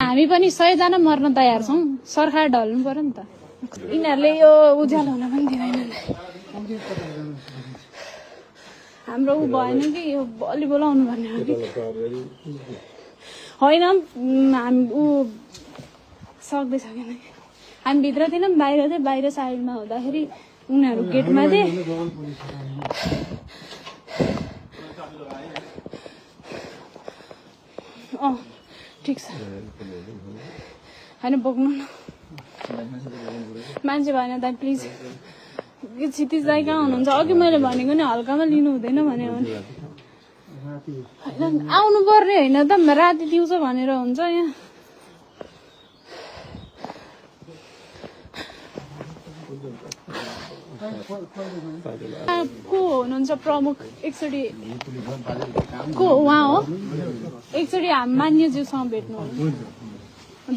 हामी पनि 100 जना मर्न तयार छौं सरकार ढल्नु पर्यो नि त यिनीहरुले यो उज्यालो हुन पनि दिँदैन हाम्रो उ भएन कि यो अलि बोलाउनु भन्ने हो कि हैन हामी उ सक्दै सकेन हामी भित्र थिएनौं बाहिर थिए बाहिर साइडमा हुँदाखेरि उनीहरु गेटमा थिए ठीक छ हैन बोक्नु न मान्छे भएन दाइ प्लिज क्षितिज दाइ कहाँ हुनुहुन्छ अघि मैले भनेको नि हल्कामा लिनु हुँदैन भने आउनु पर्ने होइन त राति दिउँसो भनेर हुन्छ यहाँ को हुनुहुन्छ प्रमुख एकचोटि को उहाँ हो एकचोटि हामी मान्यज्यूसँग भेट्नु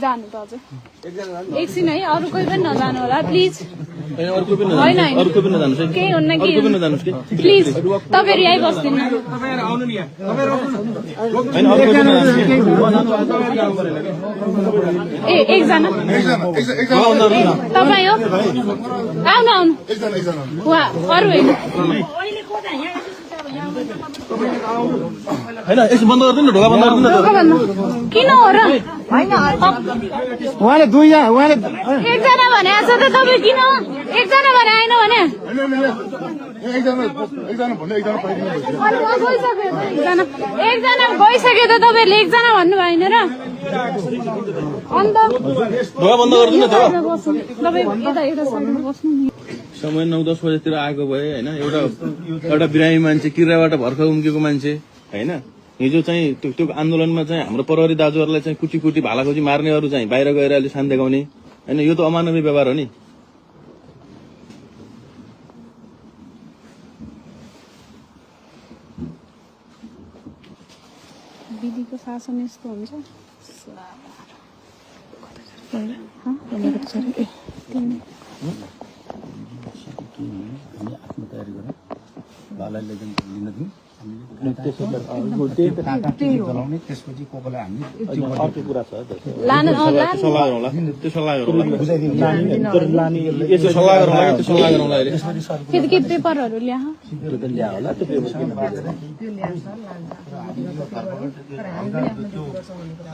जानु त हजुर एकछिन है अरू कोही पनि नजानु होला प्लिज केही हुन्न कि प्लिज तपाईँहरू यही बस्दिनु ए एकजना तपाईँ हो आउनु आउनु उहाँ अरू होइन हैन यसो बन्द गर्दिनु ढोका बन्द गर्दिनु किन हो र उहाँले दुईजना उहाँले एकजना भने छ त तपाईँ किन एकजना भने आएन भने एकजना गइसक्यो त तपाईँहरूले एकजना भन्नु भएन र अन्त ढोका बन्द गर्दिनु त तपाईँ यता यता साइडमा बस्नु नि समय 9-10 बजेतिर आएको भए हैन एउटा बिरामी मान्छे किराबाट भर्खर उम्केको मान्छे हैन हिजो चाहिँ त्यो आन्दोलनमा चाहिँ हाम्रो प्रहरी दाजुहरुलाई चाहिँ कुटी कुटी भालाखोजी मार्नेहरु चाहिँ बाहिर गएर अलि शान्ति देखाउने हैन यो त अमानवीय व्यवहार हो नि विधिको शासन यस्तो हुन्छ हामी आफ्नो तयारी गरौँ बालाई लिन दिउँ त्यसपछि कोकोलाई हामी अर्को कुरा छ सल्लाह गरौँला के पेपरहरु ल्या होला त्यो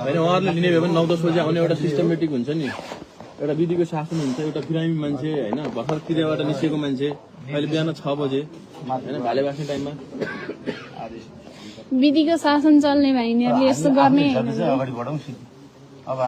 हैन उहाँहरुले लिने भए पनि 9-10 बजे आउने एउटा सिस्टमेटिक हुन्छ नि एउटा विधिको शासन हुन्छ एउटा बिरामी मान्छे हैन भर्खर किराबाट निस्केको मान्छे अहिले बिहान 6 बजे हैन भाले बास्ने टाइममा विधिको शासन चल्ने भए यिनीहरूले यस्तो गर्ने अगाडि बढौँ